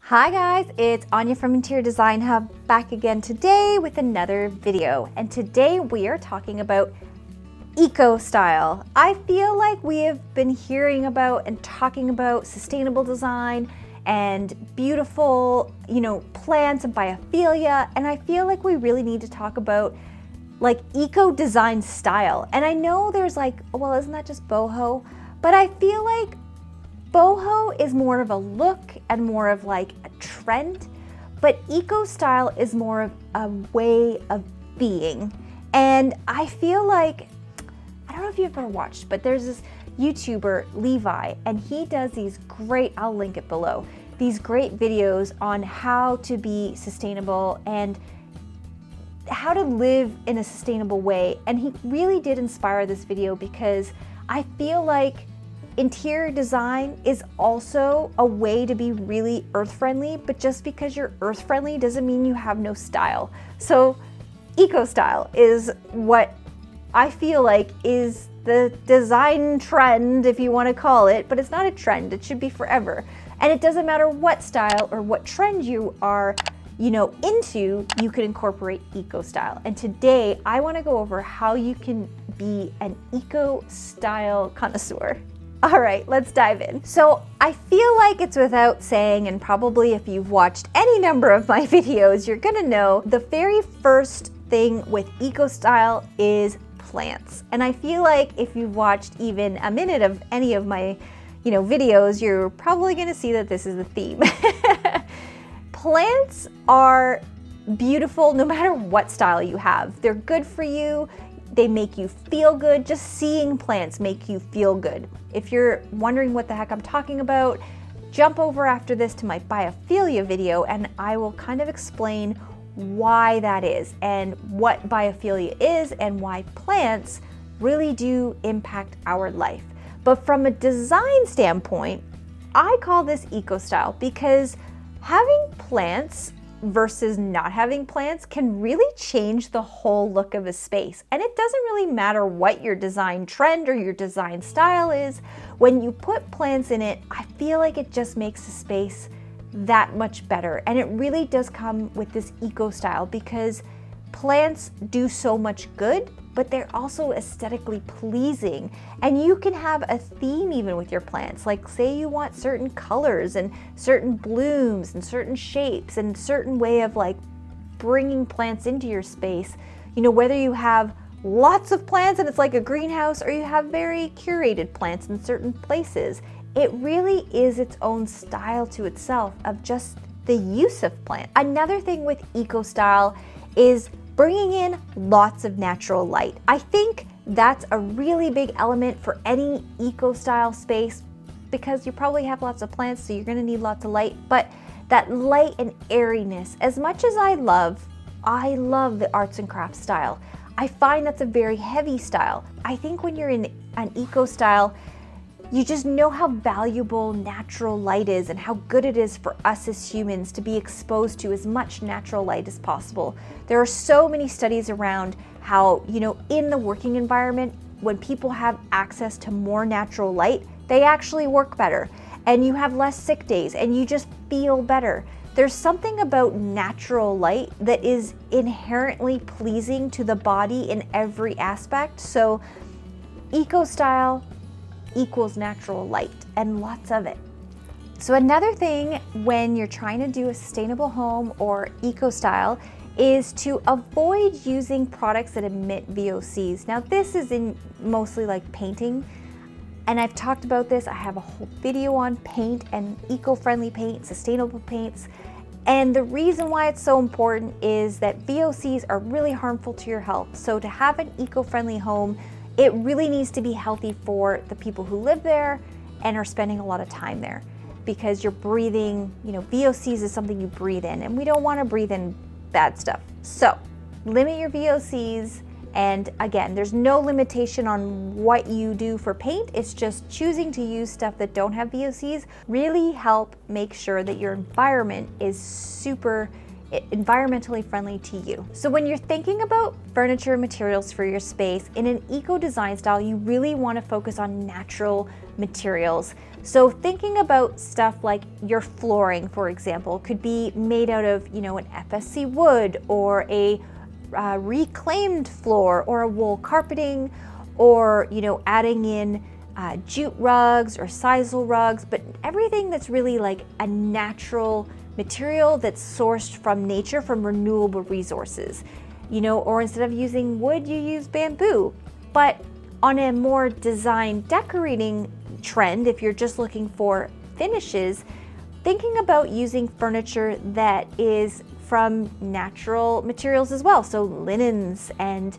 Hi guys, it's Ania from Interior Design Hub back again today with another video. And today we are talking about eco style. I feel like we have been hearing about and talking about sustainable design and beautiful, plants and biophilia. And I feel like we really need to talk about like eco design style. And I know there's like, well, isn't that just boho? But I feel like boho is more of a look and more of like a trend, but eco style is more of a way of being. And I feel like, I don't know if you've ever watched, but there's this YouTuber, Levi, and he does these great, I'll link it below, these great videos on how to be sustainable and how to live in a sustainable way. And he really did inspire this video because I feel like interior design is also a way to be really earth-friendly, but just because you're earth-friendly doesn't mean you have no style. So eco-style is what I feel like is the design trend, if you want to call it, but it's not a trend, it should be forever. And it doesn't matter what style or what trend you are, into, you can incorporate eco-style. And today I want to go over how you can be an eco-style connoisseur. All right, let's dive in. So I feel like it's without saying, and probably if you've watched any number of my videos, you're gonna know the very first thing with eco style is plants. And I feel like if you've watched even a minute of any of my, videos, you're probably gonna see that this is the theme. Plants are beautiful no matter what style you have. They're good for you. They make you feel good. Just seeing plants make you feel good. If you're wondering what the heck I'm talking about, jump over after this to my biophilia video and I will kind of explain why that is and what biophilia is and why plants really do impact our life. But from a design standpoint, I call this eco style because having plants versus not having plants can really change the whole look of a space. And it doesn't really matter what your design trend or your design style is. When you put plants in it, I feel like it just makes the space that much better. And it really does come with this eco style because plants do so much good, but they're also aesthetically pleasing. And you can have a theme even with your plants. Like say you want certain colors and certain blooms and certain shapes and certain way of like bringing plants into your space. Whether you have lots of plants and it's like a greenhouse or you have very curated plants in certain places. It really is its own style to itself of just the use of plants. Another thing with eco style is bringing in lots of natural light. I think that's a really big element for any eco-style space because you probably have lots of plants, so you're gonna need lots of light, but that light and airiness, as much as I love the arts and crafts style, I find that's a very heavy style. I think when you're in an eco-style, you just know how valuable natural light is and how good it is for us as humans to be exposed to as much natural light as possible. There are so many studies around how, in the working environment, when people have access to more natural light, they actually work better and you have less sick days and you just feel better. There's something about natural light that is inherently pleasing to the body in every aspect. So eco style equals natural light and lots of it. So another thing when you're trying to do a sustainable home or eco style is to avoid using products that emit VOCs. Now this is in mostly like painting, and I've talked about this. I have a whole video on paint and eco-friendly paint, sustainable paints. And the reason why it's so important is that VOCs are really harmful to your health. So to have an eco-friendly home, it really needs to be healthy for the people who live there and are spending a lot of time there because you're breathing, VOCs is something you breathe in and we don't want to breathe in bad stuff. So limit your VOCs. And again, there's no limitation on what you do for paint. It's just choosing to use stuff that don't have VOCs really help make sure that your environment is super environmentally friendly to you. So when you're thinking about furniture materials for your space, in an eco design style, you really want to focus on natural materials. So thinking about stuff like your flooring, for example, could be made out of, an FSC wood or a reclaimed floor or a wool carpeting, or, adding in jute rugs or sisal rugs, but everything that's really like a natural material that's sourced from nature, from renewable resources, or instead of using wood, you use bamboo. But on a more design decorating trend, if you're just looking for finishes, thinking about using furniture that is from natural materials as well. So linens and,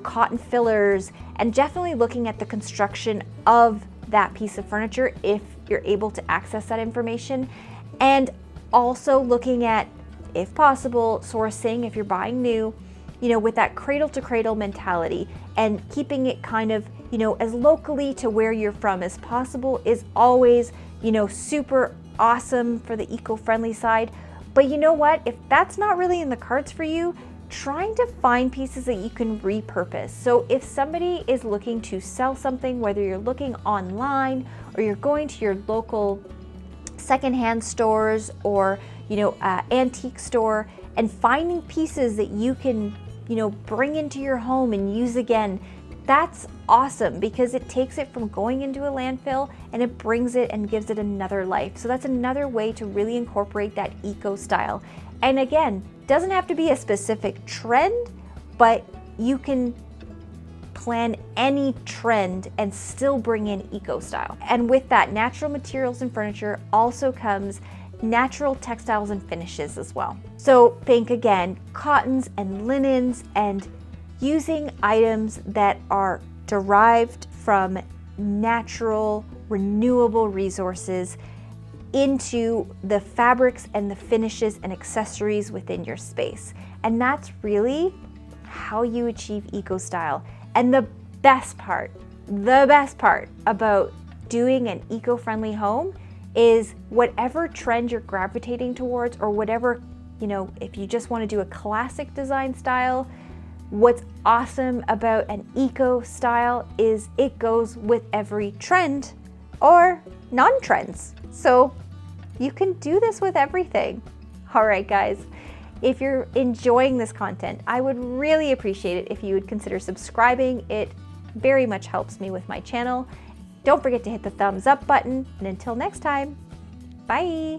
cotton fillers, and definitely looking at the construction of that piece of furniture if you're able to access that information. And also looking at, if possible, sourcing if you're buying new, with that cradle to cradle mentality, and keeping it kind of, as locally to where you're from as possible is always, super awesome for the eco-friendly side. But you know what? If that's not really in the cards for you, trying to find pieces that you can repurpose. So if somebody is looking to sell something, whether you're looking online or you're going to your local secondhand stores or antique store and finding pieces that you can bring into your home and use again, that's awesome, because it takes it from going into a landfill and it brings it and gives it another life. So that's another way to really incorporate that eco style. And again, doesn't have to be a specific trend, but you can plan any trend and still bring in eco style. And with that, natural materials and furniture also comes natural textiles and finishes as well. So think again, cottons and linens, and using items that are derived from natural, renewable resources into the fabrics and the finishes and accessories within your space. And that's really how you achieve eco style. And the best part about doing an eco-friendly home is whatever trend you're gravitating towards, or whatever, if you just want to do a classic design style, what's awesome about an eco style is it goes with every trend or non-trends. So you can do this with everything. All right, guys. If you're enjoying this content, I would really appreciate it if you would consider subscribing. It very much helps me with my channel. Don't forget to hit the thumbs up button, and until next time, bye.